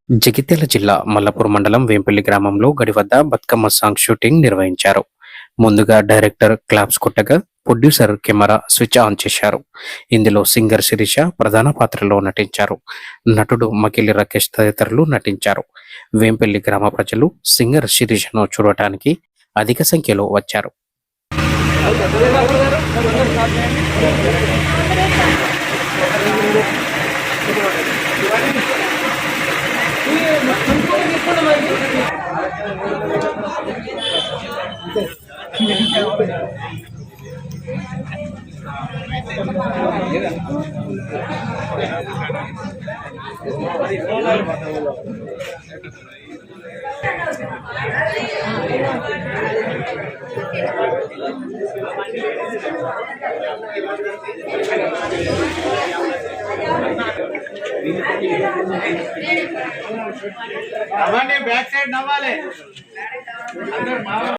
జగిత్యాల జిల్లా మల్లపూర్ మండలం వేంపల్లి గ్రామంలో గడి వద్ద బతుకమ్మ సాంగ్ షూటింగ్ నిర్వహించారు. ముందుగా డైరెక్టర్ క్లాప్స్ కొట్టగా ప్రొడ్యూసర్ కెమెరా స్విచ్ ఆన్ చేశారు. ఇందులో సింగర్ శిరీష ప్రధాన పాత్రలో నటించారు. నటుడు మకిలి రాకేష్ తదితరులు నటించారు. వేంపల్లి గ్రామ ప్రజలు సింగర్ శిరీషను చూడటానికి అధిక సంఖ్యలో వచ్చారు. బ్యాక్ సైడ్ నవ్వాలి.